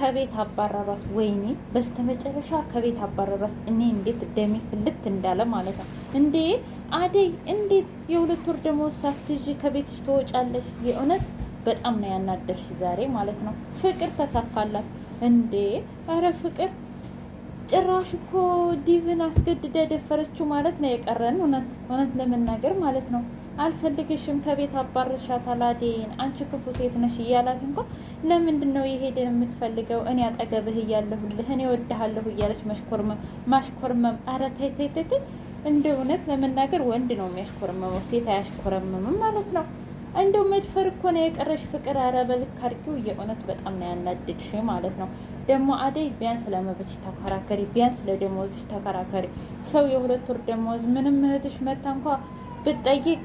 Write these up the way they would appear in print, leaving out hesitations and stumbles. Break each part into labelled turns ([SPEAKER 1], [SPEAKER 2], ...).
[SPEAKER 1] ከቤት አባረሯት። ወይኔ በስተመጨረሻ ከቤት አባረሯት። እኔ እንዴት ደሜ ፍልት እንዳለ ማለት ነው። እንዴ አደይ እንዴት የሁለት ወር ደመወዝ ሳትይዥ ከቤትሽ ትወጫለሽ? የእውነት በጣም ነው ያናደርሽ ዛሬ ማለት ነው። ፍቅር ተሳካላት እንዴ! አረ ፍቅር ጭራሽ እኮ ዲቭን አስገድዳ ደፈረችው ማለት ነው የቀረን። እውነት ለመናገር ማለት ነው። አልፈልግሽም ከቤት አባርሻታል አደይን፣ አንቺ ክፉ ሴት ነሽ እያላት እንኳ ለምንድን ነው የሄደን የምትፈልገው? እኔ አጠገብህ እያለሁልህ እኔ ወድሃለሁ እያለች ማሽኮርመም። አረ ተይ ተይ ተይ። እንደ እውነት ለመናገር ወንድ ነው የሚያሽኮርመመው፣ ሴት አያሽኮረመምም ማለት ነው። እንደው መድፈር እኮ ነው የቀረሽ ፍቅር። አረ በልክ አድርጊው። የእውነት በጣም ነው ያናድድሽ ማለት ነው። ደግሞ አደይ ቢያንስ ለመብትሽ ተከራከሪ፣ ቢያንስ ለደሞዝሽ ተከራከሪ። ሰው የሁለት ወር ደሞዝ ምንም እህትሽ መታ እንኳ ብትጠይቅ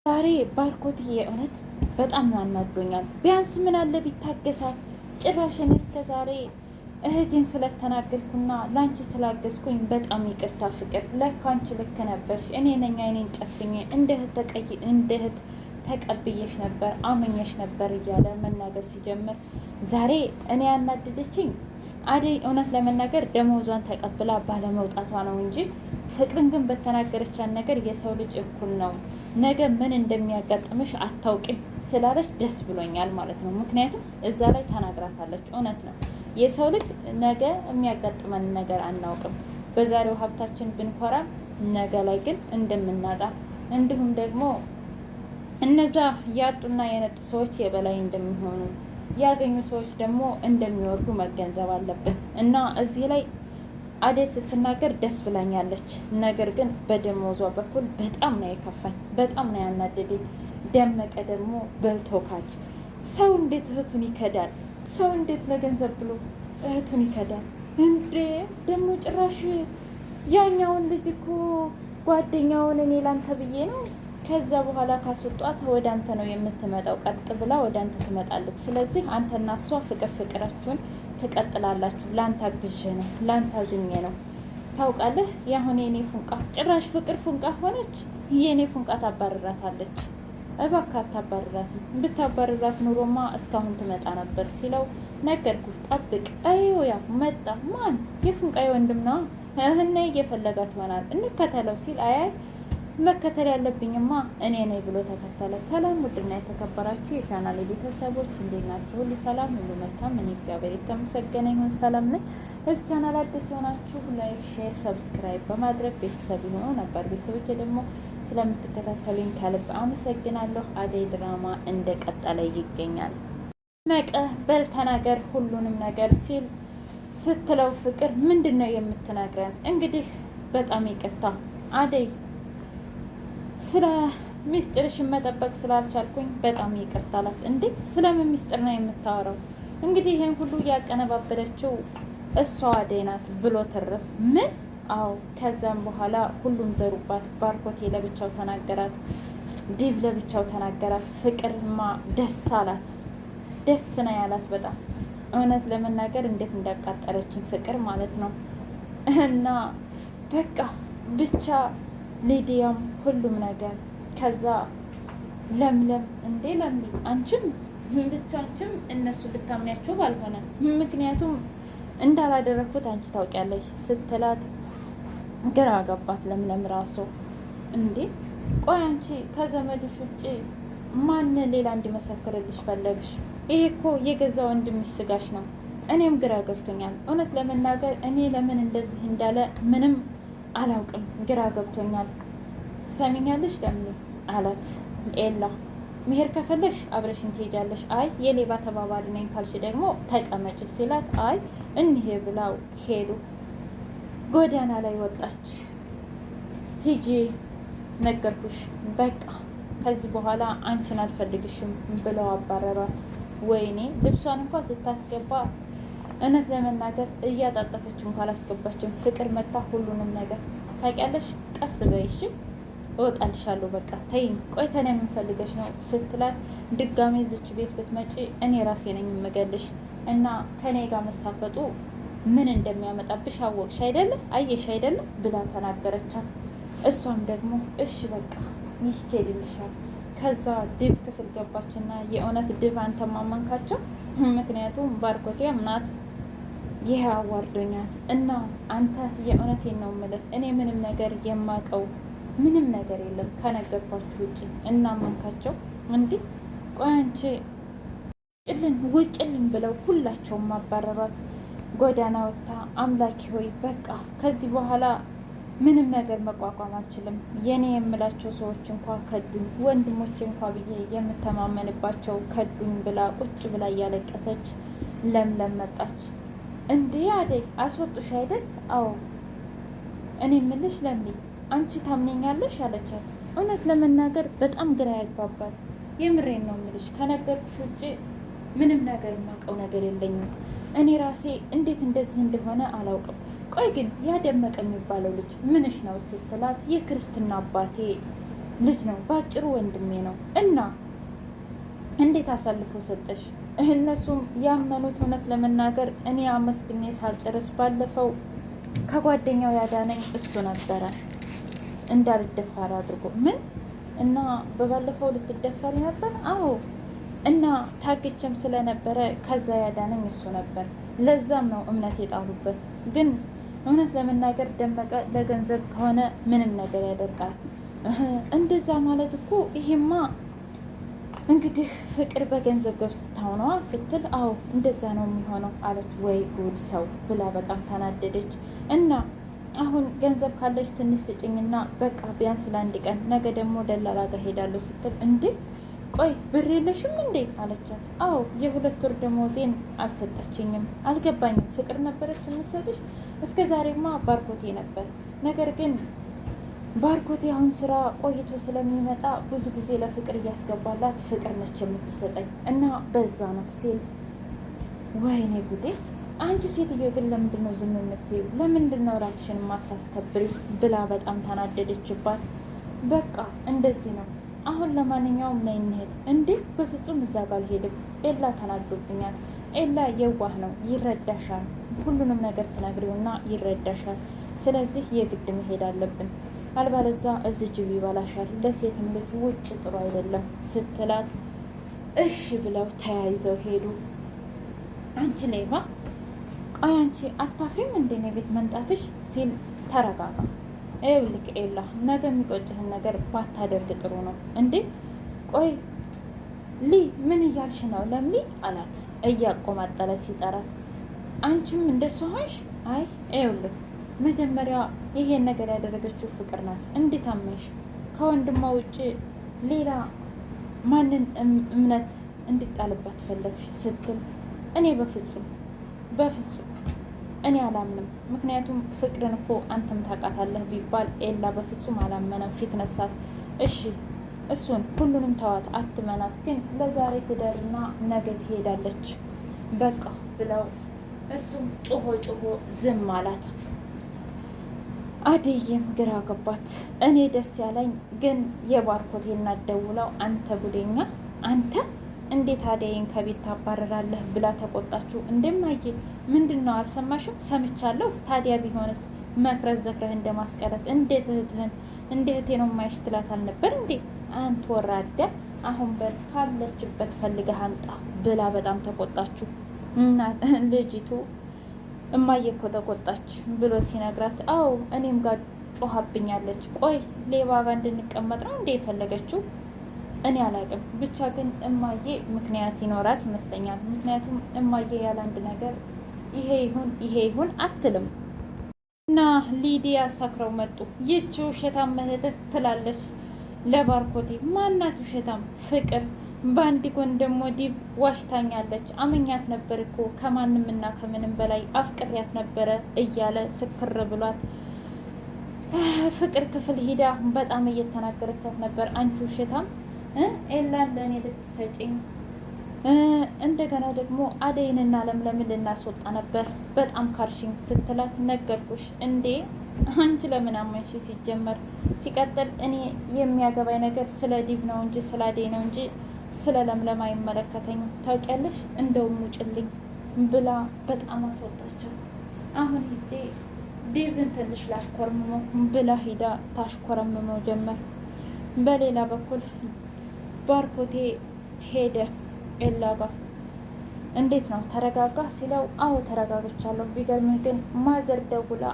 [SPEAKER 1] ዛሬ ባርኮት የእውነት በጣም አናዶኛል። ቢያንስ ምን አለ ቢታገሳት። ጭራሽ እኔ እስከ ዛሬ እህቴን ስለተናገርኩና ላንቺ ስላገዝኩኝ በጣም ይቅርታ ፍቅር፣ ለካ አንቺ ልክ ነበርሽ። እኔ ነኝ አይኔን ጨፍኜ እንደ እህት ተቀብዬሽ ነበር፣ አመኘሽ ነበር እያለ መናገር ሲጀምር ዛሬ እኔ ያናደደችኝ አደይ እውነት ለመናገር ደሞዟን ተቀብላ ባለመውጣቷ ነው እንጂ ፍቅርን ግን በተናገረቻት ነገር የሰው ልጅ እኩል ነው፣ ነገ ምን እንደሚያጋጥምሽ አታውቂም ስላለች ደስ ብሎኛል ማለት ነው። ምክንያቱም እዛ ላይ ተናግራታለች። እውነት ነው፣ የሰው ልጅ ነገ የሚያጋጥመን ነገር አናውቅም። በዛሬው ሀብታችን ብንኮራ ነገ ላይ ግን እንደምናጣ እንዲሁም ደግሞ እነዛ ያጡና የነጡ ሰዎች የበላይ እንደሚሆኑ ያገኙ ሰዎች ደግሞ እንደሚወርዱ መገንዘብ አለብን። እና እዚህ ላይ አደይ ስትናገር ደስ ብላኛለች። ነገር ግን በደሞዟ በኩል በጣም ነው የከፋኝ፣ በጣም ነው ያናደደኝ። ደመቀ ደግሞ በልቶ ካች። ሰው እንዴት እህቱን ይከዳል? ሰው እንዴት ለገንዘብ ብሎ እህቱን ይከዳል እንዴ? ደግሞ ጭራሽ ያኛውን ልጅ እኮ ጓደኛውን እኔ ላንተ ብዬ ነው ከዛ በኋላ ካስወጧት ወደ አንተ ነው የምትመጣው፣ ቀጥ ብላ ወደ አንተ ትመጣለች። ስለዚህ አንተና እሷ ፍቅራችሁን ትቀጥላላችሁ። ላንተ አግዤ ነው፣ ላንተ አዝኜ ነው። ታውቃለህ ያሁን የኔ ፉንቃ ጭራሽ ፍቅር ፉንቃ ሆነች። የኔ ፉንቃ ታባርራታለች። እባክህ አታባርራትም። ብታባርራት ኑሮማ እስካሁን ትመጣ ነበር ሲለው ነገርኩህ፣ ጠብቅ። አይዮ ያ መጣ። ማን? የፉንቃ ወንድም ነው። እህና እየፈለጋት ይሆናል፣ እንከተለው ሲል አያይ መከተል ያለብኝማ እኔ ነኝ ብሎ ተከተለ። ሰላም ውድና የተከበራችሁ የቻናል ቤተሰቦች እንዴት ናችሁ? ሁሉ ሰላም፣ ሁሉ መልካም። እኔ እግዚአብሔር የተመሰገነ ይሁን ሰላም ነኝ። እዚህ ቻናል አዲስ የሆናችሁ ላይክ፣ ሼር፣ ሰብስክራይብ በማድረግ ቤተሰብ ይሁኑ። ነበር ቤተሰቦች ደግሞ ስለምትከታተሉኝ ከልብ አመሰግናለሁ። አደይ ድራማ እንደቀጠለ ይገኛል። መቀ በል ተናገር ሁሉንም ነገር ሲል ስትለው ፍቅር ምንድን ነው የምትነግረን? እንግዲህ በጣም ይቅርታ አደይ ስለ ሚስጥርሽን መጠበቅ ስላልቻልኩኝ በጣም ይቅርታ አላት። እንዴ ስለምን ሚስጥር ነው የምታወራው? እንግዲህ ይህን ሁሉ ያቀነባበለችው እሷ አደይ ናት ብሎ ትርፍ። ምን? አዎ። ከዛም በኋላ ሁሉም ዘሩባት። ባርኮቴ ለብቻው ተናገራት፣ ዲብ ለብቻው ተናገራት። ፍቅርማ ደስ አላት፣ ደስ ነው ያላት በጣም እውነት ለመናገር እንዴት እንዳቃጠለችን ፍቅር ማለት ነው። እና በቃ ብቻ ሊዲያም ሁሉም ነገር ከዛ ለምለም እንዴ ለምለም አንቺም ብቻችም እነሱ ልታምኛቸው ባልሆነ ምክንያቱም እንዳላደረኩት አንቺ ታውቂያለሽ ስትላት ግራ ገባት። ለምለም ራሱ እንዴ ቆይ አንቺ ከዘመድሽ ውጭ ማን ሌላ እንዲመሰክርልሽ ፈለግሽ? ይሄ እኮ የገዛ ወንድምሽ ስጋሽ ነው። እኔም ግራ ገብቶኛል እውነት ለመናገር እኔ ለምን እንደዚህ እንዳለ ምንም አላውቅም፣ ግራ ገብቶኛል። ሰሚኛለሽ ለምን አላት ኤላ። መሄድ ከፈለሽ አብረሽን ትሄጃለሽ። አይ የሌባ ተባባሪ ነኝ ካልሽ ደግሞ ተቀመጭ ሲላት አይ እንሄ ብላው ሄዱ። ጎዳና ላይ ወጣች። ሂጂ ነገርኩሽ፣ በቃ ከዚህ በኋላ አንቺን አልፈልግሽም ብለው አባረሯት። ወይኔ ልብሷን እንኳን ስታስገባ እውነት ለመናገር እያጣጠፈችም ካላስገባችም ፍቅር መታ ሁሉንም ነገር ታውቂያለሽ፣ ቀስ በይሽ እወጣልሻለሁ፣ በቃ ተይኝ፣ ቆይ ከኔ የምንፈልገሽ ነው ስትላት ድጋሜ ዝች ቤት ብትመጪ እኔ ራሴ ነኝ የምገልሽ እና ከኔ ጋር መሳፈጡ ምን እንደሚያመጣብሽ አወቅሽ አይደለም አየሽ አይደለም ብላ ተናገረቻት። እሷም ደግሞ እሺ በቃ ይሄድልሻል። ከዛ ድብ ክፍል ገባችና የእውነት ድብ አንተ ማመንካቸው ምክንያቱም ባርኮቴ አምናት ይሄ አዋርዶኛል እና አንተ የእውነቴን ነው የምልህ እኔ ምንም ነገር የማውቀው ምንም ነገር የለም ከነገርኳችሁ ውጭ እና መንካቸው እንዲህ ቆይ አንቺ ውጭልን ብለው ሁላቸውም ማባረሯት። ጎዳና ወጥታ አምላኪ ሆይ በቃ ከዚህ በኋላ ምንም ነገር መቋቋም አልችልም፣ የኔ የምላቸው ሰዎች እንኳ ከዱኝ፣ ወንድሞቼ እንኳ ብዬ የምተማመንባቸው ከዱኝ ብላ ቁጭ ብላ እያለቀሰች ለምለም መጣች። እንዴ አደይ አስወጡሽ አይደል? አዎ። እኔ ምልሽ ለምሌ አንቺ ታምኘኛለሽ አለቻት። እውነት ለመናገር በጣም ግራ ያጋባል። የምሬን ነው ምልሽ ከነገርኩሽ ውጭ ምንም ነገር የማውቀው ነገር የለኝም። እኔ ራሴ እንዴት እንደዚህ እንደሆነ አላውቅም። ቆይ ግን ያደመቀ የሚባለው ልጅ ምንሽ ነው ስትላት የክርስትና አባቴ ልጅ ነው፣ ባጭሩ ወንድሜ ነው። እና እንዴት አሳልፎ ሰጠሽ? እነሱም ያመኑት እውነት ለመናገር እኔ አመስግኜ ሳልጨርስ ባለፈው ከጓደኛው ያዳነኝ እሱ ነበረ እንዳልደፈር አድርጎ። ምን? እና በባለፈው ልትደፈሪ ነበር? አዎ። እና ታግቼም ስለነበረ ከዛ ያዳነኝ እሱ ነበር። ለዛም ነው እምነት የጣሉበት። ግን እውነት ለመናገር ደመቀ ለገንዘብ ከሆነ ምንም ነገር ያደርጋል። እንደዛ ማለት እኮ ይሄማ እንግዲህ ፍቅር በገንዘብ ገብስታው ነዋ ስትል፣ አዎ እንደዛ ነው የሚሆነው አለች። ወይ ጉድ ሰው ብላ በጣም ተናደደች። እና አሁን ገንዘብ ካለች ትንሽ ስጭኝና በቃ ቢያንስ ለአንድ ቀን፣ ነገ ደግሞ ደላላ ጋር ሄዳለሁ ስትል፣ እንዴ ቆይ ብር የለሽም እንዴ አለቻት። አዎ የ2 ወር ደሞዜን አልሰጠችኝም። አልገባኝም። ፍቅር ነበረች የምትሰጥሽ? እስከ ዛሬማ ባርኮቴ ነበር። ነገር ግን ባርኮቴ አሁን ስራ ቆይቶ ስለሚመጣ ብዙ ጊዜ ለፍቅር እያስገባላት ፍቅር ነች የምትሰጠኝ እና በዛ ነው ሲል፣ ወይኔ ጉዴ! አንቺ ሴትዮ ግን ለምንድን ነው ዝም የምትይው? ለምንድን ነው ራስሽን የማታስከብሪ? ብላ በጣም ተናደደችባት። በቃ እንደዚህ ነው። አሁን ለማንኛውም ነይ እንሂድ። እንዴ በፍጹም እዛ ጋር አልሄድም። ኤላ ተናዶብኛል። ኤላ የዋህ ነው፣ ይረዳሻል። ሁሉንም ነገር ትነግሪውና ይረዳሻል። ስለዚህ የግድ መሄድ አለብን፣ አልባለዛ እዚህ ጅብ ይበላሻል። ለሴትም ልጅ ውጭ ጥሩ አይደለም ስትላት፣ እሺ ብለው ተያይዘው ሄዱ። አንቺ ሌባ፣ ቆይ አንቺ አታፍሪም እንዴ እኔ ቤት መምጣትሽ? ሲል፣ ተረጋጋ። ይኸውልህ ኤላ፣ ነገ የሚቆጭህን ነገር ባታደርግ ጥሩ ነው። እንዴ ቆይ ሊ ምን እያልሽ ነው ለምሊ አላት እያቆማጠለ ሲጠራት። አንቺም እንደሱ ሆንሽ? አይ ይኸውልህ መጀመሪያ ይሄን ነገር ያደረገችው ፍቅር ናት። እንዴት አመንሽ? ከወንድሟ ውጭ ሌላ ማንን እምነት እንዲጣልባት ፈለግሽ? ስትል፣ እኔ በፍጹም እኔ አላምንም። ምክንያቱም ፍቅርን እኮ አንተም ታውቃታለህ ቢባል ኤላ በፍጹም አላመነም። ፊት ነሳት። እሺ እሱን ሁሉንም ተዋት፣ አትመናት። ግን ለዛሬ ትደርና ነገ ትሄዳለች በቃ ብለው እሱም ጮሆ ዝም አላት። አደይም ግራ ገባት። እኔ ደስ ያለኝ ግን የባርኮቴ እናት ደውለው፣ አንተ ጉደኛ አንተ እንዴት አደይን ከቤት ታባረራለህ ብላ ተቆጣችሁ። እንደማየ ምንድን ነው አልሰማሽም? ሰምቻለሁ። ታዲያ ቢሆንስ መክረዝ ዘክረህ እንደማስቀረት እንዴት እህትህን እንደ እህቴ ነው ማይሽ ትላት አልነበር እንዴ? አንተ ወራዳ፣ አሁን በል ካለችበት ፈልገህ አንጣ ብላ በጣም ተቆጣችሁ። እና ልጅቱ እማዬ እኮ ተቆጣች ብሎ ሲነግራት፣ አዎ እኔም ጋር ጮሃብኛለች። ቆይ ሌባ ጋር እንድንቀመጥ ነው እንዴ የፈለገችው? እኔ አላቅም። ብቻ ግን እማዬ ምክንያት ይኖራት ይመስለኛል። ምክንያቱም እማዬ ያለ አንድ ነገር ይሄ ይሁን አትልም። እና ሊዲያ ሰክረው መጡ። ይቺ ውሸታም እህትህ ትላለች ለባርኮቴ። ማናት ውሸታም? ፍቅር። በአንድ ጎን ደግሞ ዲብ ዋሽታኛለች። አመኛት ነበር እኮ ከማንም እና ከምንም በላይ አፍቅሪያት ነበረ እያለ ስክር ብሏት፣ ፍቅር ክፍል ሂዳ በጣም እየተናገረቻት ነበር። አንቺ ውሸታም ኤላን ለእኔ ልትሰጪኝ፣ እንደገና ደግሞ አደይንና ለምለምን ልናስወጣ ነበር በጣም ካልሽኝ ስትላት፣ ነገርኩሽ እንዴ አንቺ ለምን አመንሽ? ሲጀመር ሲቀጥል እኔ የሚያገባኝ ነገር ስለ ዲብ ነው እንጂ ስለ አደይ ነው እንጂ ስለ ለምለም አይመለከተኝም ታውቂያለሽ። እንደውም ውጭልኝ ብላ በጣም አስወጣቻት። አሁን ሂጄ ዲብን ትንሽ ላሽኮረምመው ብላ ሂዳ ታሽኮረምመው ጀመር። በሌላ በኩል ባርኮቴ ሄደ ኤላ ጋር። እንዴት ነው ተረጋጋ ሲለው አዎ ተረጋግቻለሁ። ቢገርምህ ግን ማዘር ደውላ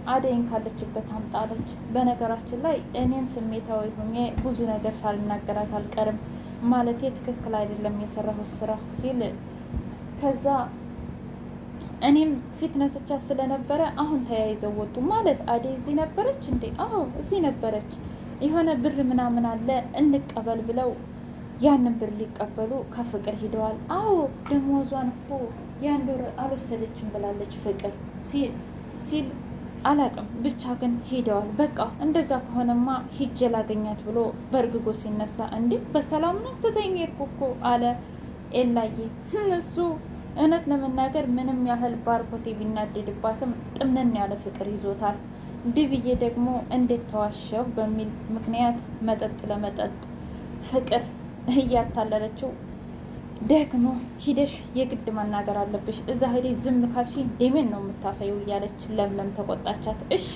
[SPEAKER 1] አደይን ካለችበት አምጣለች። በነገራችን ላይ እኔም ስሜታዊ ሆኜ ብዙ ነገር ሳልናገራት አልቀርም፣ ማለቴ ትክክል አይደለም የሰራሁት ስራ ሲል ከዛ እኔም ፊት ነስቻ ስለነበረ አሁን ተያይዘው ወጡ። ማለት አደይ እዚህ ነበረች እንዴ? አዎ እዚህ ነበረች። የሆነ ብር ምናምን አለ እንቀበል ብለው ያንን ብር ሊቀበሉ ከፍቅር ሂደዋል። አዎ ደሞዟን እኮ የአንድ ወር አልወሰደችም ብላለች ፍቅር ሲል አላቅም ብቻ ግን ሂደዋል። በቃ እንደዛ ከሆነማ ሂጄ ላገኛት ብሎ በእርግጎ ሲነሳ እንዴ በሰላም ነው ትተኝ ሄድኩ እኮ አለ ኤላዬ። እሱ እውነት ለመናገር ምንም ያህል ባርኮቴ ቢናደድባትም ጥምንን ያለ ፍቅር ይዞታል። ድብዬ ደግሞ እንዴት ተዋሸሁ በሚል ምክንያት መጠጥ ለመጠጥ ፍቅር እያታለለችው ደግሞ ሂደሽ የግድ መናገር አለብሽ፣ እዛ ሄደሽ ዝም ካልሽ ደሜን ነው የምታፈየው እያለች ለምለም ተቆጣቻት። እሺ